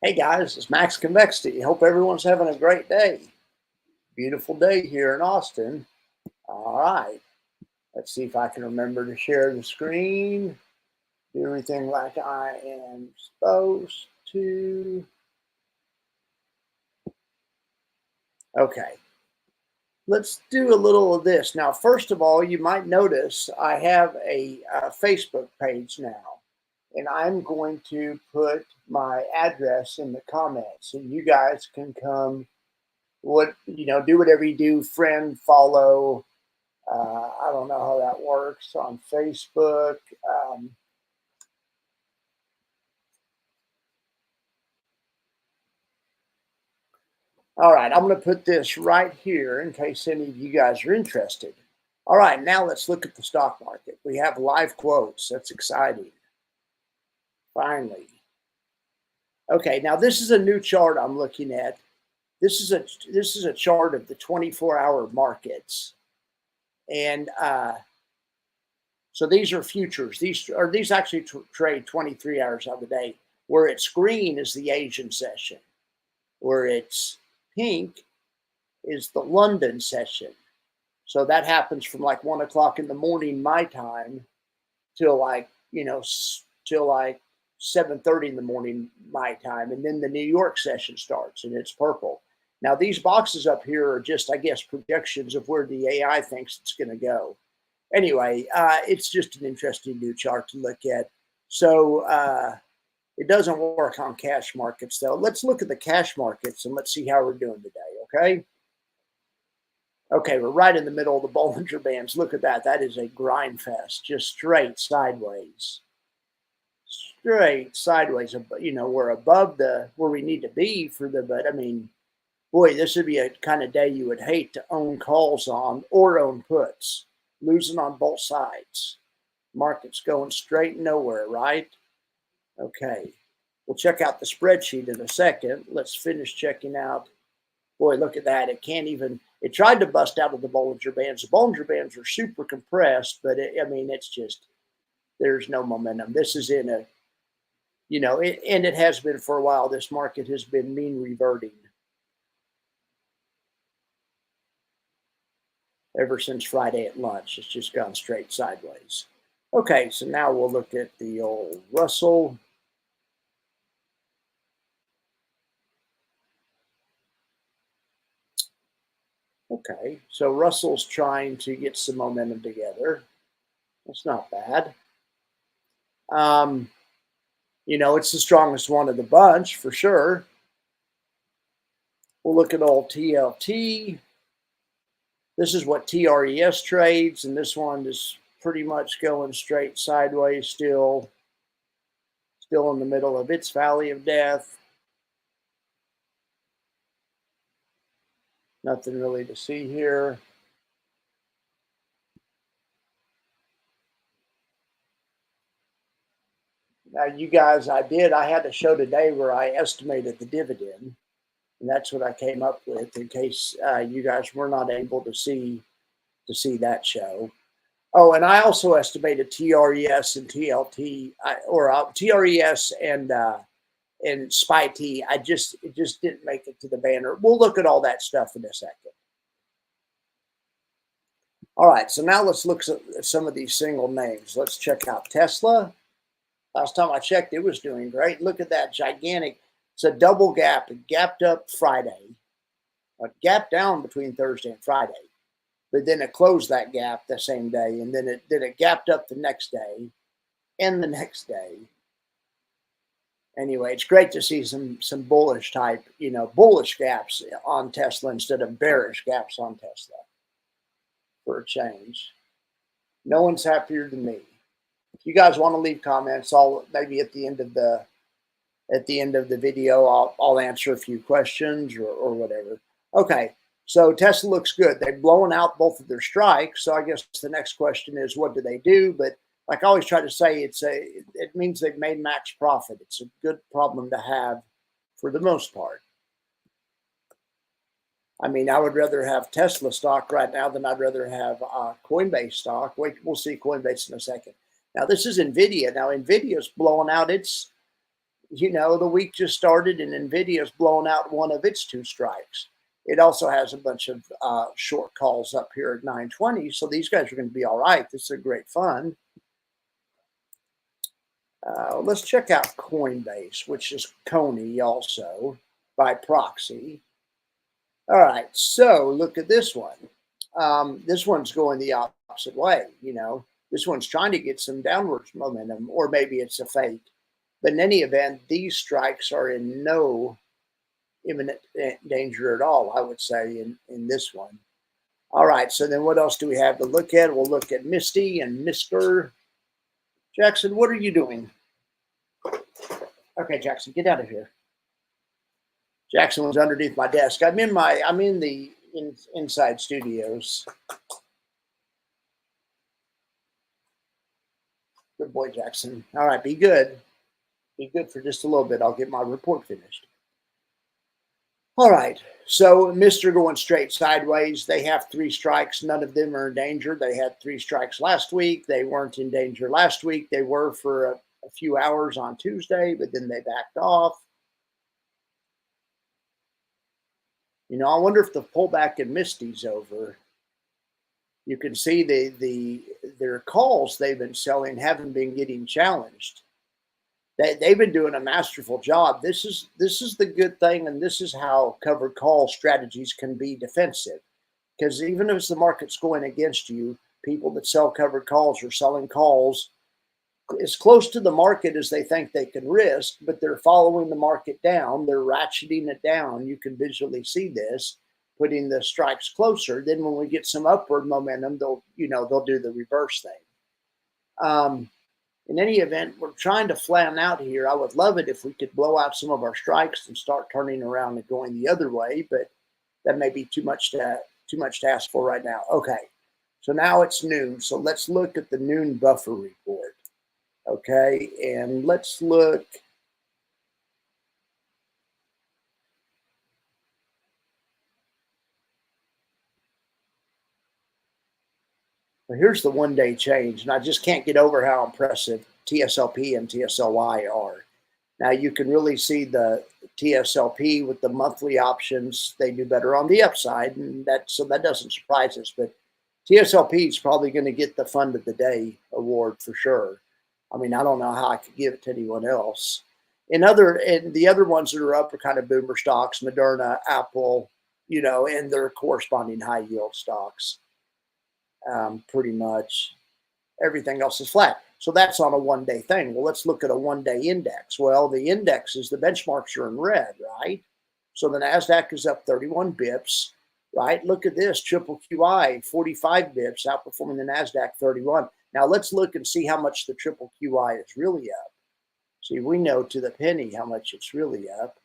Hey guys, it's Max Convexity. Hope everyone's having a great day. Beautiful day here in Austin. All right, let's see if I can remember to share the screen. Do everything like I am supposed to. Okay, let's do a little of this. Now, first of all, you might notice I have a Facebook page now, and I'm going to put my address in the comments, and you guys can come do whatever you do, friend, follow. I don't know how that works on Facebook. All right, I'm going to put this right here in case any of you guys are interested. All right, now let's look at the stock market. We have live quotes. That's exciting. Finally. Okay, now this is a new chart I'm looking at. This is a chart of the 24-hour markets, and so these are futures. These actually trade 23 hours of the day. Where it's green is the Asian session. Where it's pink is the London session. So that happens from like 1 o'clock in the morning my time till till like 7:30 in the morning my time, and then the New York session starts and it's purple. Now these boxes up here are just, I guess, projections of where the AI thinks it's going to go. Anyway, it's just an interesting new chart to look at. So it doesn't work on cash markets, though. Let's look at the cash markets and let's see how we're doing today, okay? Okay, we're right in the middle of the Bollinger Bands. Look at that. That is a grind fest, just straight sideways. Straight sideways. You know, we're above where we need to be but I mean, boy, this would be a kind of day you would hate to own calls on or own puts. Losing on both sides. Market's going straight nowhere, right? Okay. We'll check out the spreadsheet in a second. Let's finish checking out. Boy, look at that. It tried to bust out of the Bollinger Bands. The Bollinger Bands are super compressed, but it's just, there's no momentum. This is in a, and it has been for a while. This market has been mean reverting ever since Friday at lunch. It's just gone straight sideways. Okay, so now we'll look at the old Russell. Okay, so Russell's trying to get some momentum together. That's not bad. It's the strongest one of the bunch for sure. We'll look at old TLT. This is what TRES trades, and this one is pretty much going straight sideways still in the middle of its valley of death. Nothing really to see here. Now, you guys, I had a show today where I estimated the dividend, and that's what I came up with in case you guys were not able to see that show. Oh, and I also estimated TRES and TLT, TRES and SPY-T. It just didn't make it to the banner. We'll look at all that stuff in a second. All right, so now let's look at some of these single names. Let's check out Tesla. Last time I checked, it was doing great. Look at that gigantic. It's a double gap. It gapped up Friday, gapped down between Thursday and Friday. But then it closed that gap the same day, and then it gapped up the next day and the next day. Anyway, it's great to see some bullish type, bullish gaps on Tesla instead of bearish gaps on Tesla for a change. No one's happier than me. If you guys want to leave comments, I'll maybe at the end of the video, I'll answer a few questions or whatever. Okay. So Tesla looks good. They've blown out both of their strikes. So I guess the next question is, what do they do? But like I always try to say, it means they've made max profit. It's a good problem to have for the most part. I mean, I would rather have Tesla stock right now than I'd rather have Coinbase stock. Wait, we'll see Coinbase in a second. Now, this is NVIDIA. Now, NVIDIA's blowing out its You know, the week just started and NVIDIA's blown out one of its two strikes. It also has a bunch of short calls up here at 920. So these guys are going to be all right. This is a great fun. Let's check out Coinbase, which is Coney also by proxy. All right, so look at this one. This one's going the opposite way. You know, this one's trying to get some downwards momentum, or maybe it's a fake. But in any event, these strikes are in no imminent danger at all, I would say, in this one. All right, so then what else do we have to look at? We'll look at Misty and Mr. Jackson. What are you doing? Okay, Jackson, get out of here. Jackson was underneath my desk. I'm in the inside studios. Good boy, Jackson. All right, be good. Be good for just a little bit. I'll get my report finished. All right, so Mr. going straight sideways. They have three strikes. None of them are in danger. They had three strikes last week. They weren't in danger last week. They were for a few hours on Tuesday, but then they backed off. You know, I wonder if the pullback in Misty's over. You can see their calls they've been selling haven't been getting challenged. They've been doing a masterful job. This is the good thing, and this is how covered call strategies can be defensive. Because even if the market's going against you, people that sell covered calls are selling calls as close to the market as they think they can risk, but they're following the market down. They're ratcheting it down. You can visually see this, putting the strikes closer. Then when we get some upward momentum, they'll do the reverse thing. In any event, we're trying to flatten out here. I would love it if we could blow out some of our strikes and start turning around and going the other way, but that may be too much to ask for right now. Okay, so now it's noon. So let's look at the noon buffer report. Okay, and let's look. Well, here's the one-day change, and I just can't get over how impressive TSLP and TSLY are. Now you can really see the TSLP with the monthly options. They do better on the upside, and that doesn't surprise us. But TSLP is probably going to get the Fund of the Day award for sure. I mean, I don't know how I could give it to anyone else. And the other ones that are up are kind of boomer stocks, Moderna, Apple, and their corresponding high yield stocks. Pretty much everything else is flat. So that's on a one-day thing. Well, let's look at a one-day index. Well, the indexes, the benchmarks are in red, right? So the NASDAQ is up 31 bips, right? Look at this, triple QI, 45 bips, outperforming the NASDAQ 31. Now let's look and see how much the triple QI is really up. See, we know to the penny how much it's really up.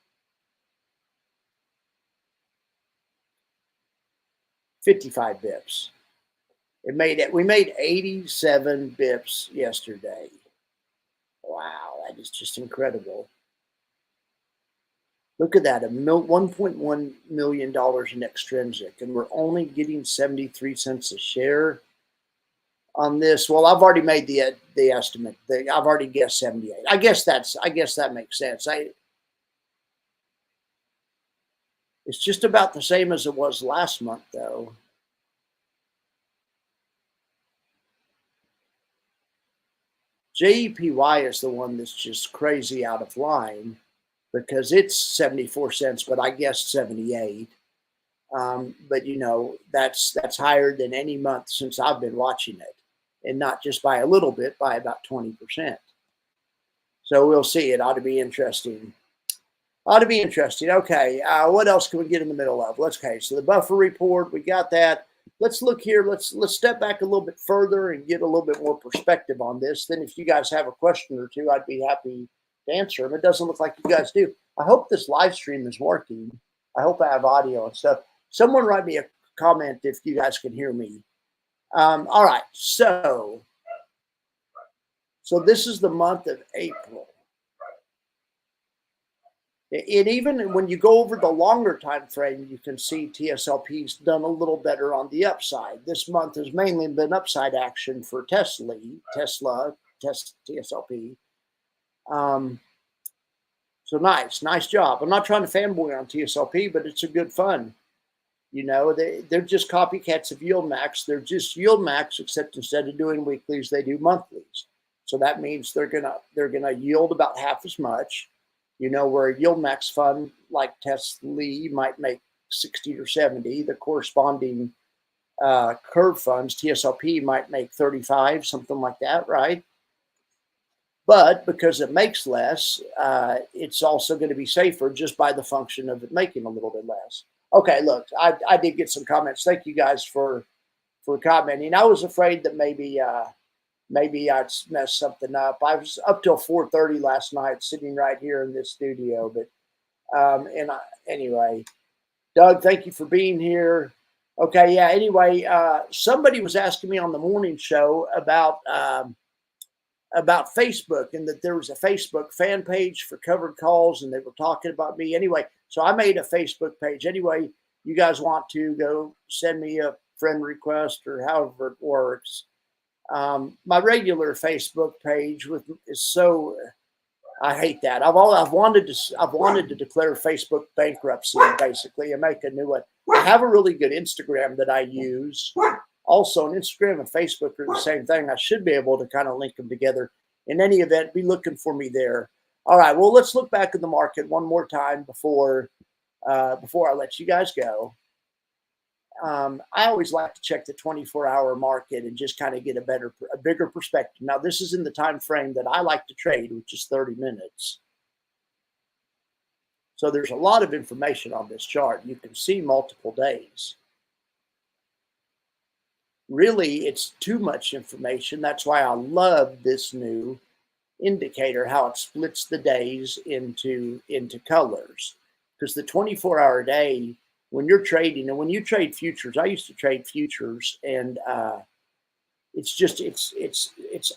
55 bips. We made 87 bips yesterday. Wow, that is just incredible. Look at that, $1.1 million in extrinsic, and we're only getting 73 cents a share on this. Well, I've already made the estimate. I've already guessed 78. I guess that makes sense. It's just about the same as it was last month, though. JEPY is the one that's just crazy out of line because it's 74 cents, but I guess 78. But that's higher than any month since I've been watching it, and not just by a little bit, by about 20%. So we'll see. It ought to be interesting. Okay, what else can we get in the middle of? Okay, so the buffer report, we got that. Let's look here. Let's step back a little bit further and get a little bit more perspective on this. Then if you guys have a question or two, I'd be happy to answer them. It doesn't look like you guys do. I hope this live stream is working. I hope I have audio and stuff. Someone write me a comment if you guys can hear me. All right, so this is the month of April. And even when you go over the longer time frame, you can see TSLP's done a little better on the upside. This month has mainly been upside action for TSLP. So nice job. I'm not trying to fanboy on TSLP, but it's a good fund. You know, they're just copycats of Yield Max. They're just Yield Max, except instead of doing weeklies, they do monthlies. So that means they're gonna yield about half as much. You know, where a Yield Max fund like Tesla might make 60 or 70, the corresponding curve funds, TSLP, might make 35, something like that, right? But because it makes less, it's also going to be safer just by the function of it making a little bit less. Okay, look, I did get some comments. Thank you guys for commenting. I was afraid that maybe I'd mess something up. I was up till 4:30 last night, sitting right here in this studio. But anyway, Doug, thank you for being here. Okay, yeah. Anyway, somebody was asking me on the morning show about Facebook and that there was a Facebook fan page for covered calls and they were talking about me. Anyway, so I made a Facebook page. Anyway, you guys want to go send me a friend request or however it works. My regular Facebook page is so I hate that. I've wanted to declare Facebook bankruptcy basically and make a new one. I have a really good Instagram that I use. Also, on Instagram and Facebook are the same thing. I should be able to kind of link them together. In any event, be looking for me there. All right. Well, let's look back at the market one more time before I let you guys go. I always like to check the 24-hour market and just kind of get a bigger perspective. Now, this is in the time frame that I like to trade, which is 30 minutes. So there's a lot of information on this chart. You can see multiple days. Really, it's too much information. That's why I love this new indicator, how it splits the days into colors. Because the 24-hour day, when you're trading, and when you trade futures, I used to trade futures, and it's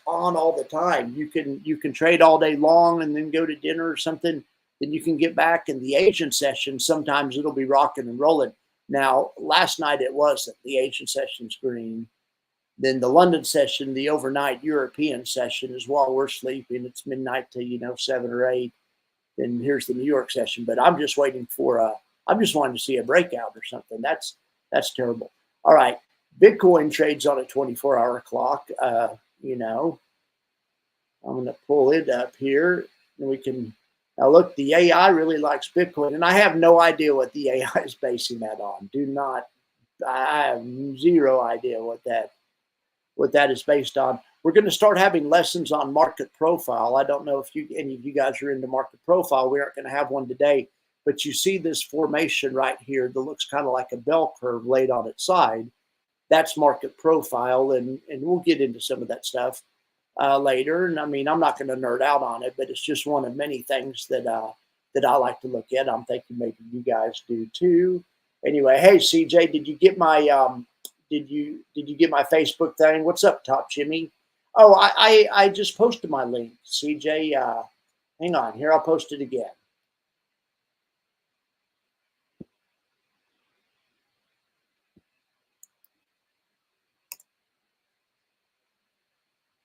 on all the time. You can trade all day long and then go to dinner or something. Then you can get back in the Asian session. Sometimes it'll be rocking and rolling. Now, last night it wasn't. The Asian session's green. Then the London session, the overnight European session is while we're sleeping. It's midnight to 7 or 8. Then here's the New York session. But I'm just waiting for I'm just wanting to see a breakout or something. That's terrible. All right. Bitcoin trades on a 24-hour clock. I'm going to pull it up here, and we can now look. The AI really likes Bitcoin, and I have no idea what the AI is basing that on. I have zero idea what that is based on. We're going to start having lessons on market profile. I don't know if any of you guys are into market profile. We aren't going to have one today, but you see this formation right here that looks kind of like a bell curve laid on its side. That's market profile, and we'll get into some of that stuff later. And I mean, I'm not going to nerd out on it, but it's just one of many things that I like to look at. I'm thinking maybe you guys do too. Anyway, hey CJ, did you get my did you get my Facebook thing? What's up, Top Jimmy? Oh, I just posted my link, CJ. Hang on, here I'll post it again.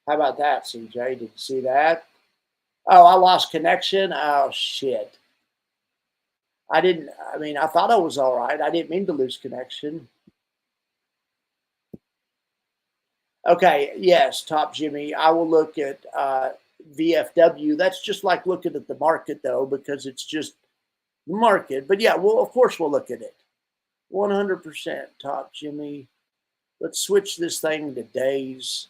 How about that, CJ? Did you see that? Oh, I lost connection. Oh shit. I didn't. I mean, I thought I was all right. I didn't mean to lose connection. Okay. Yes, Top Jimmy. I will look at VFW. That's just like looking at the market, though, because it's just the market. But yeah, well, of course we'll look at it. 100%, Top Jimmy. Let's switch this thing to days.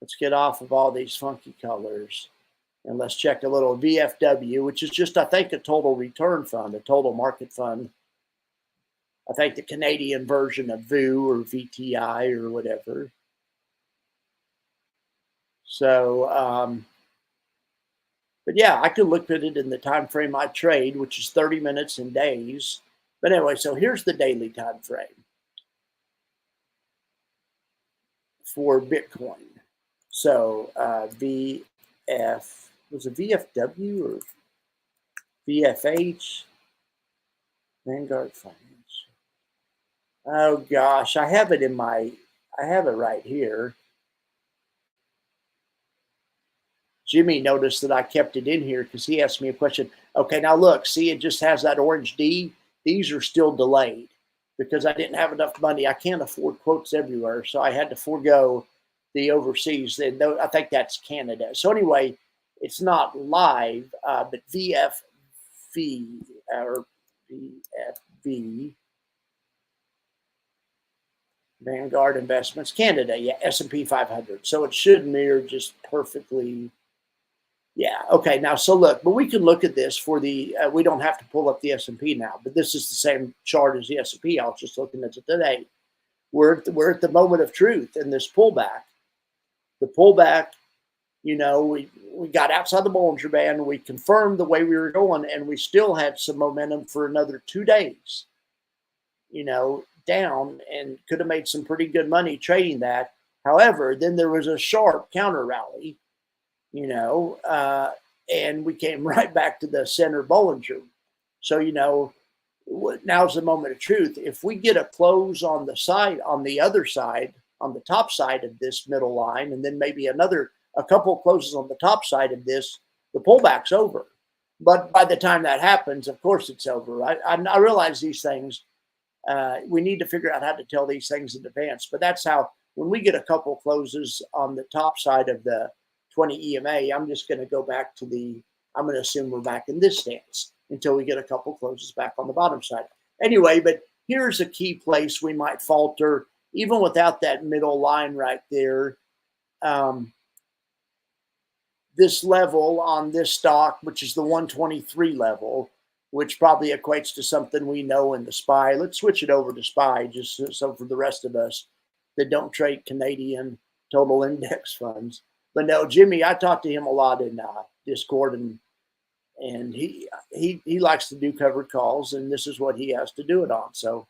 Let's get off of all these funky colors. And let's check a little VFW, which is just, I think, a total return fund, a total market fund. I think the Canadian version of VOO or VTI or whatever. So, but yeah, I could look at it in the time frame I trade, which is 30 minutes and days. But anyway, so here's the daily time frame for Bitcoin. So was it VFW or VFH? Vanguard Finance. Oh gosh, I have it right here. Jimmy noticed that I kept it in here because he asked me a question. Okay, now look, see, it just has that orange D. These are still delayed because I didn't have enough money. I can't afford quotes everywhere, so I had to forego the overseas. And I think that's Canada. So anyway, it's not live, but VFV or VFV Vanguard Investments Canada, yeah, S&P 500. So it should mirror just perfectly. Yeah. Okay. Now, so look, but we can look at this for the. We don't have to pull up the S&P now, but this is the same chart as the S&P. I was just looking at it today. We're at the moment of truth in this pullback. The pullback, we got outside the Bollinger Band. We confirmed the way we were going, and we still had some momentum for another 2 days. Down, and could have made some pretty good money trading that. However, then there was a sharp counter rally, and we came right back to the center Bollinger. So, now's the moment of truth. If we get a close on the other side, on the top side of this middle line, and then maybe a couple of closes on the top side of this, the pullback's over. But by the time that happens, of course it's over. I realize these things. We need to figure out how to tell these things in advance. But that's how, when we get a couple closes on the top side of the 20 EMA, I'm just going to go back to I'm going to assume we're back in this stance until we get a couple closes back on the bottom side. Anyway, but here's a key place we might falter, even without that middle line right there. This level on this stock, which is the 123 level, which probably equates to something we know in the SPY. Let's switch it over to SPY, just so for the rest of us that don't trade Canadian total index funds. But no, Jimmy, I talked to him a lot in Discord, and he likes to do covered calls, and this is what he has to do it on. So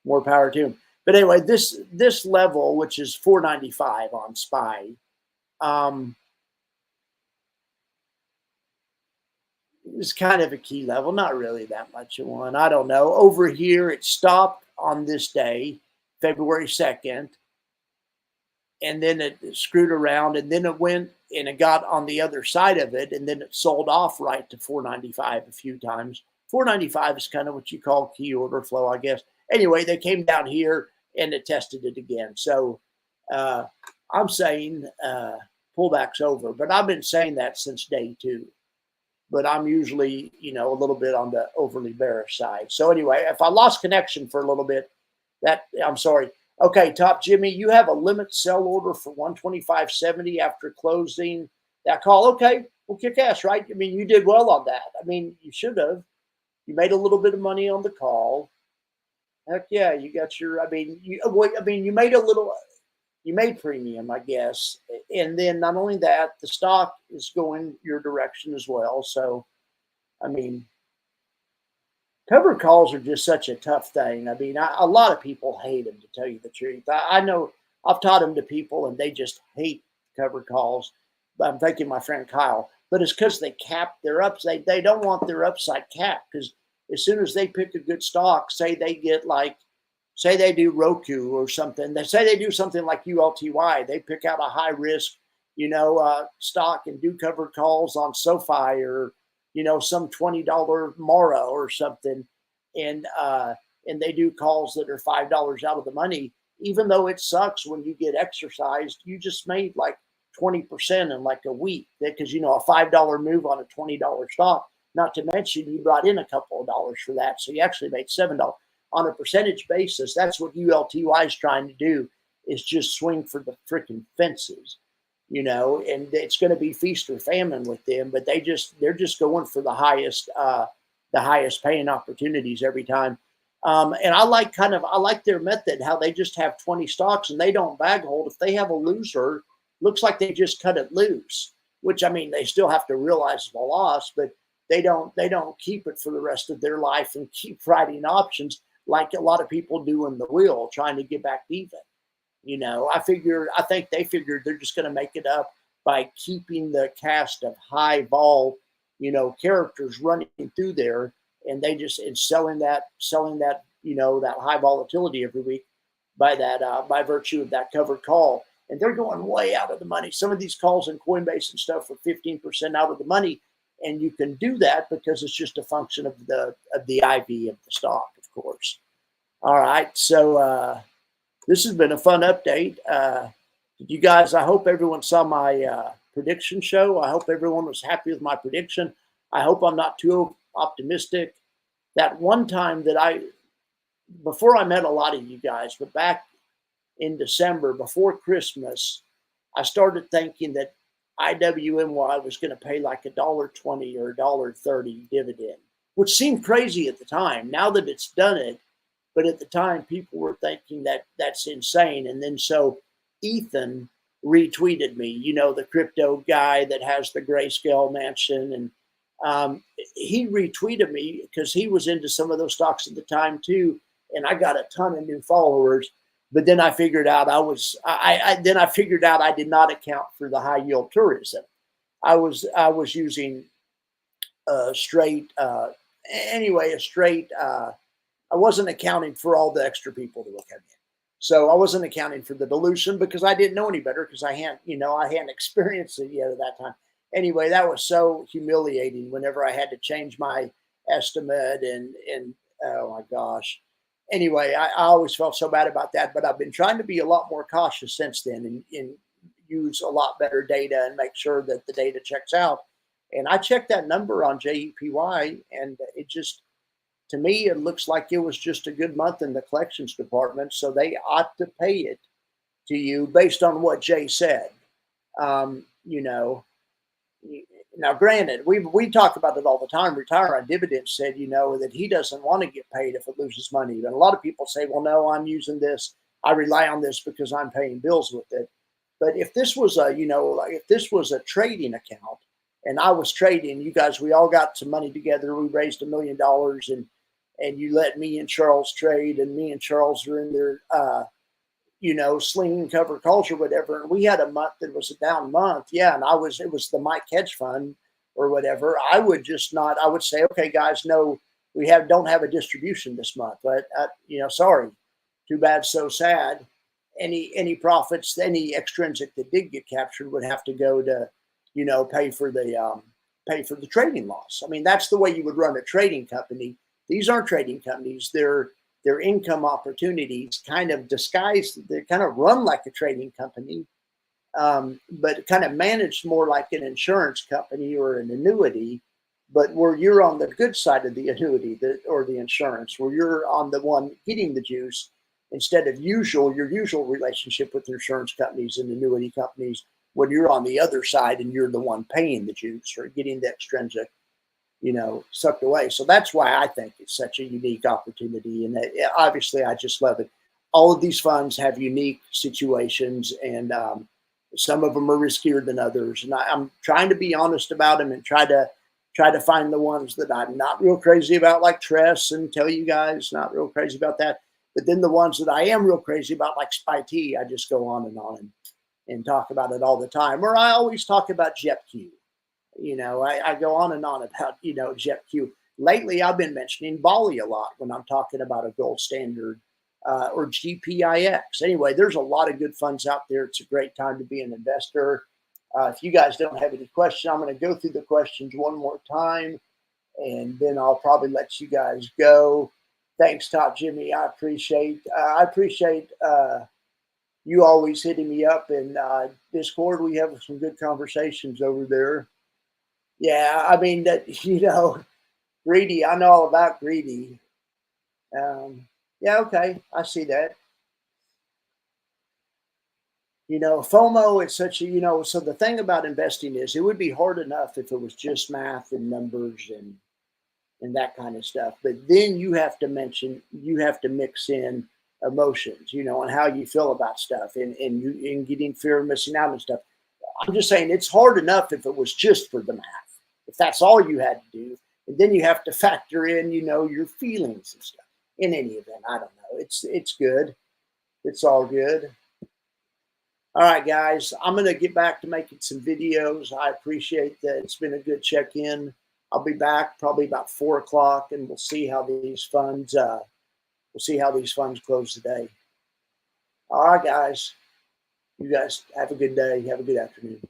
more power to him. But anyway, this level, which is 495 on SPY, is kind of a key level, not really that much of one. I don't know. Over here, it stopped on this day, February 2nd, and then it screwed around, and then it went and it got on the other side of it, and then it sold off right to 495 a few times. 495 is kind of what you call key order flow, I guess. Anyway, they came down here and it tested it again. So I'm saying pullback's over, but I've been saying that since day 2. But I'm usually, a little bit on the overly bearish side. So anyway, if I lost connection for a little bit, I'm sorry. Okay, Top Jimmy, you have a limit sell order for 125.70 after closing that call. Okay, well, kick ass, right? I mean, you did well on that. I mean, you should have. You made a little bit of money on the call. Heck yeah, you got your. You made a little. You made premium, I guess. And then not only that, the stock is going your direction as well. So, I mean, covered calls are just such a tough thing. I mean, a lot of people hate them, to tell you the truth. I know I've taught them to people and they just hate covered calls. I'm thinking my friend Kyle, but it's because they cap their upside. They don't want their upside capped, because as soon as they pick a good stock, say they do Roku or something. They say they do something like ULTY. They pick out a high risk, stock and do covered calls on SoFi or, some $20 Mara or something. And they do calls that are $5 out of the money. Even though it sucks when you get exercised, you just made like 20% in like a week, because, a $5 move on a $20 stock, not to mention you brought in a couple of dollars for that. So you actually made $7. On a percentage basis, that's what ULTY is trying to do, is just swing for the freaking fences, and it's going to be feast or famine with them, but they're just going for the highest paying opportunities every time. And I like their method, how they just have 20 stocks and they don't bag hold. If they have a loser, looks like they just cut it loose, which, I mean, they still have to realize the loss, but they don't keep it for the rest of their life and keep writing options like a lot of people do in the wheel, trying to get back even. I think they figured they're just going to make it up by keeping the cast of high vol, characters running through there, and they just selling that, that high volatility every week by virtue of that covered call. and they're going way out of the money. Some of these calls in Coinbase and stuff are 15% out of the money, and you can do that because it's just a function of the IV of the stock, of course. All right, so this has been a fun update. You guys, I hope everyone saw my prediction show. I hope everyone was happy with my prediction. I hope I'm not too optimistic. That one time that before I met a lot of you guys, but back in December, before Christmas, I started thinking that IWMY was going to pay like $1.20 or $1.30 dividend, which seemed crazy at the time. Now that it's done it, but at the time people were thinking that that's insane. And then so Ethan retweeted me, you know, the crypto guy that has the Grayscale mansion, and he retweeted me because he was into some of those stocks at the time too, and I got a ton of new followers. But then I figured out I figured out I did not account for the high yield tourism. I was using a straight I wasn't accounting for all the extra people that were coming in. So I wasn't accounting for the dilution because I didn't know any better because I hadn't experienced it yet at that time. Anyway, that was so humiliating whenever I had to change my estimate and oh my gosh. Anyway, I always felt so bad about that, but I've been trying to be a lot more cautious since then and use a lot better data and make sure that the data checks out. And I checked that number on JEPY, and it just, to me, it looks like it was just a good month in the collections department. So they ought to pay it to you based on what Jay said. You know, now granted, we talk about it all the time. Retire on Dividends said, you know, that he doesn't want to get paid if it loses money. And a lot of people say, well, no, I'm using this. I rely on this because I'm paying bills with it. But if this was if this was a trading account and I was trading, you guys, we all got some money together. We raised $1 million and you let me and Charles trade, and me and Charles are in there, slinging cover calls or whatever. And we had a month that was a down month. Yeah. And it was the Mike Hedge Fund or whatever. I would say, okay, guys, no, don't have a distribution this month, but sorry, too bad, so sad. Any profits, any extrinsic that did get captured would have to go to, pay for the trading loss. I mean, that's the way you would run a trading company. These aren't trading companies. They're income opportunities, kind of disguised. They kind of run like a trading company, but kind of managed more like an insurance company or an annuity, but where you're on the good side of the annuity or the insurance, where you're on the one getting the juice instead of your usual relationship with insurance companies and annuity companies, when you're on the other side and you're the one paying the juice or getting the extrinsic, sucked away. So that's why I think it's such a unique opportunity. And obviously I just love it. All of these funds have unique situations, and some of them are riskier than others. And I'm trying to be honest about them and try to find the ones that I'm not real crazy about, like Tress, and tell you guys not real crazy about that. But then the ones that I am real crazy about, like SpyT, I just go on and talk about it all the time. Or I always talk about JetQ. I go on and on about, JetQ. Lately, I've been mentioning Bali a lot when I'm talking about a gold standard or GPIX. Anyway, there's a lot of good funds out there. It's a great time to be an investor. If you guys don't have any questions, I'm going to go through the questions one more time, and then I'll probably let you guys go. Thanks, Top Jimmy. I appreciate you always hitting me up in Discord. We have some good conversations over there. Yeah, I mean, Greedy. I know all about Greedy. Yeah, okay, I see that. FOMO is such a, so the thing about investing is it would be hard enough if it was just math and numbers and that kind of stuff. But then you have to mix in emotions, and how you feel about stuff and getting fear of missing out and stuff. I'm just saying it's hard enough if it was just for the math, if that's all you had to do. And then you have to factor in, your feelings and stuff. In any event, I don't know. It's good. It's all good. All right, guys, I'm going to get back to making some videos. I appreciate that. It's been a good check-in. I'll be back probably about 4 o'clock, and we'll see how these funds close today. All right, guys. You guys have a good day. Have a good afternoon.